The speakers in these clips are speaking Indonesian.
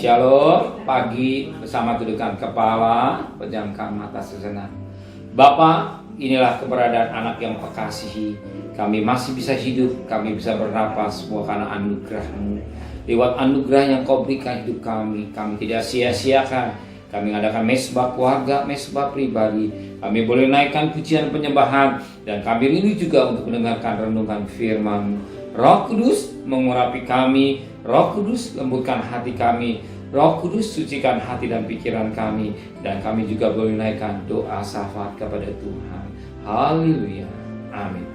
Shalom, pagi bersama tundukkan kepala, pejamkan mata sejenak. Bapa, inilah keberadaan anak yang Kau kasihi. Kami masih bisa hidup, kami bisa bernapas semua karena anugerah-Mu. Lewat anugerah yang Kau berikan hidup kami tidak sia-siakan. Kami mengadakan mesbah keluarga, mesbah pribadi. Kami boleh naikkan pujian penyembahan, dan kami rindu juga untuk mendengarkan renungan firman. Roh Kudus mengurapi kami, Roh Kudus lembutkan hati kami, Roh Kudus sucikan hati dan pikiran kami, dan kami juga boleh naikkan doa syafaat kepada Tuhan. Haleluya, amin.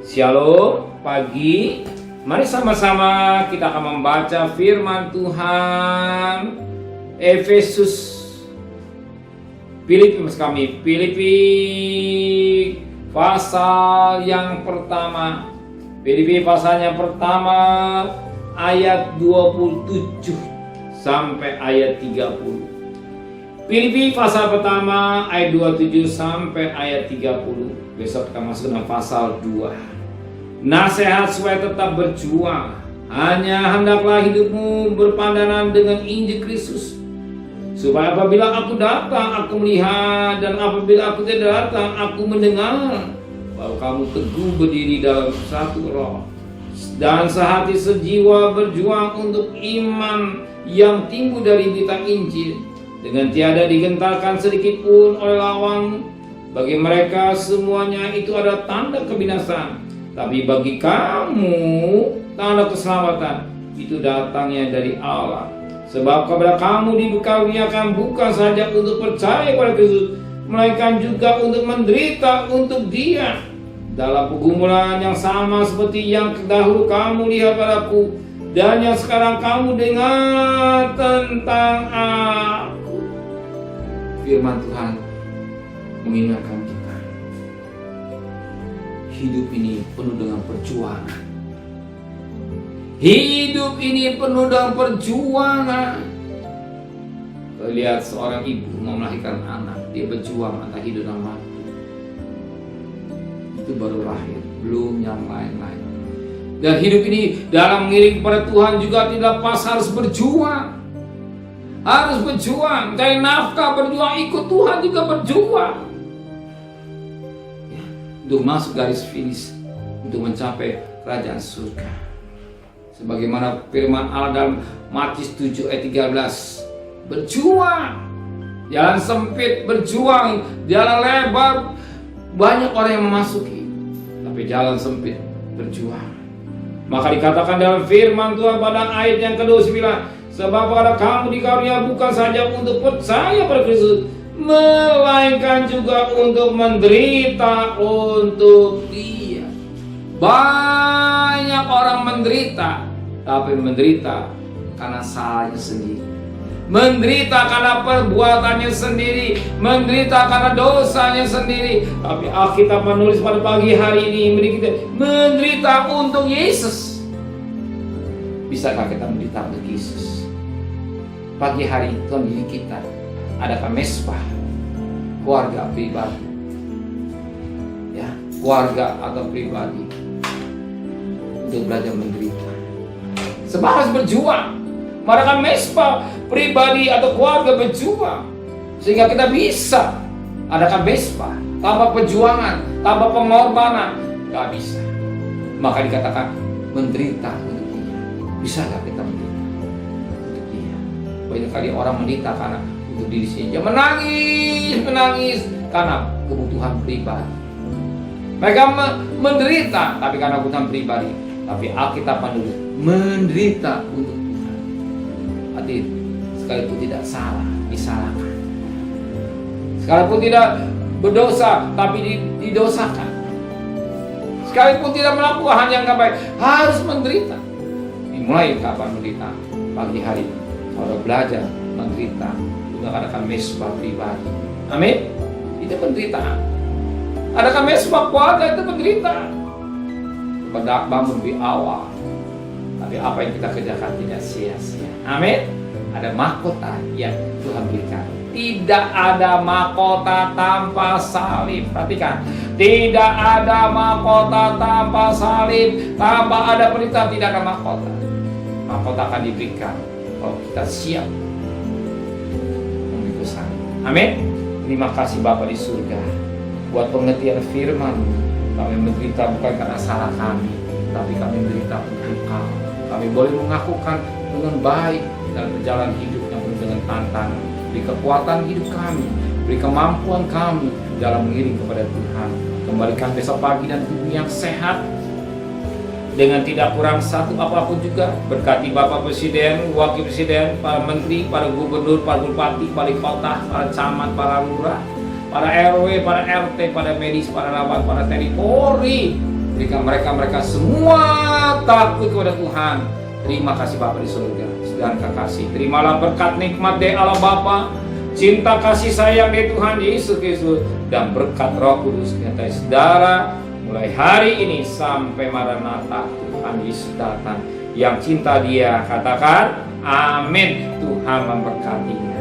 Shalom, pagi. Mari sama-sama kita akan membaca firman Tuhan. Efesus, Filipi pasal yang pertama. Filipi pasal yang pertama ayat 27 sampai ayat 30. Filipi pasal pertama ayat 27 sampai ayat 30. Besok kita masuk dalam pasal 2. Nasihat supaya tetap berjuang. Hanya hendaklah hidupmu berpandangan dengan Injil Kristus, supaya apabila aku datang, aku melihat, dan apabila aku tidak datang, aku mendengar, bahwa kamu teguh berdiri dalam satu roh dan sehati sejiwa berjuang untuk iman yang timbul dari berita Injil, dengan tiada digentarkan sedikit pun oleh lawan. Bagi mereka semuanya itu ada tanda kebinasaan, tapi bagi kamu tanda keselamatan itu datangnya dari Allah. Sebab kepada kamu dikaruniakan bukan saja untuk percaya pada Kristus, melainkan juga untuk menderita untuk Dia dalam pergumulan yang sama seperti yang dahulu kamu lihat padaku, dan yang sekarang kamu dengar tentang aku. Firman Tuhan mengingatkan kita, hidup ini penuh dengan perjuangan. Hidup ini penuh dengan perjuangan. Lihat seorang ibu mau melahirkan anak, dia berjuang antara hidup dan mati. Itu baru lahir, belum yang lain-lain. Dan hidup ini dalam mengiring kepada Tuhan juga tidak pas, harus berjuang. Harus berjuang, cari nafkah, berjuang, ikut Tuhan juga berjuang. Ya, untuk masuk garis finish, untuk mencapai kerajaan surga. Sebagaimana firman Allah dalam Matius 7 ayat 13. Berjuang. Jalan sempit berjuang, jalan lebar banyak orang yang memasuki, tapi jalan sempit berjuang. Maka dikatakan dalam firman Tuhan pada ayat yang ke-29, sebab pada kamu dikarunia bukan saja untuk percaya pada Kristus, melainkan juga untuk menderita untuk Dia. Banyak orang menderita, tapi menderita karena salahnya sendiri, menderita karena perbuatannya sendiri, menderita karena dosanya sendiri. Tapi Alkitab menulis pada pagi hari ini menderita untuk Yesus. Bisakah kita menderita untuk Yesus? Pagi hari Tuhan diri kita adakan mesbah keluarga pribadi, ya, keluarga atau pribadi, untuk belajar menderita. Sebab harus berjuang. Merayakan mesbah pribadi atau keluarga berjuang, sehingga kita bisa adakan mesbah tanpa perjuangan, tanpa pengorbanan, gak bisa. Maka dikatakan menderita untuk Dia. Bisa gak kita menderita untuk Dia? Banyak kali orang menderita karena untuk diri sendiri, menangis karena kebutuhan pribadi. Mereka menderita tapi karena kebutuhan pribadi. Tapi Alkitab menulis menderita untuk Tuhan. Hadir, sekalipun tidak salah, disalahkan. Sekalipun tidak berdosa, tapi didosakan. Sekalipun tidak melakukan hal yang gak baik, harus menderita. Dimulai kapan menderita? Pagi hari. Kalau belajar menderita, juga adakan mesbah pribadi. Amin. Itu penderitaan. Adakan mesbah keluarga, itu penderitaan. Bangun di awal, tapi apa yang kita kerjakan tidak sia-sia. Amin. Ada mahkota yang Tuhan berikan. Tidak ada mahkota tanpa salib. Perhatikan, tidak ada mahkota tanpa salib, tanpa ada perintah, tidak ada mahkota. Mahkota akan diberikan kalau kita siap Amin. Terima kasih Bapa di surga buat pengertian firman. Kami menderita bukan karena salah kami, tapi kami menderita untuk Engkau. Kami boleh mengakukan dengan baik dan berjalan hidup yang penuh dengan tantangan. Beri kekuatan hidup kami, beri kemampuan kami dalam mengiring kepada Tuhan. Kembalikan besok pagi dan tubuh yang sehat dengan tidak kurang satu apapun juga. Berkati Bapak Presiden, Wakil Presiden, para Menteri, para Gubernur, para Bupati, Wali Kota, para Camat, para Lurah, para RW, para RT, para medis, para rawat, para TNI, Polri. Berikan mereka semua takut kepada Tuhan. Terima kasih Bapa di surga, segala kasih. Terimalah berkat nikmat dari Allah Bapa, cinta kasih sayang dari Tuhan Yesus Kristus, dan berkat Roh Kudus menyertai saudara mulai hari ini sampai Maranatha Tuhan Yesus datang. Yang cinta Dia katakan amin. Tuhan memberkati.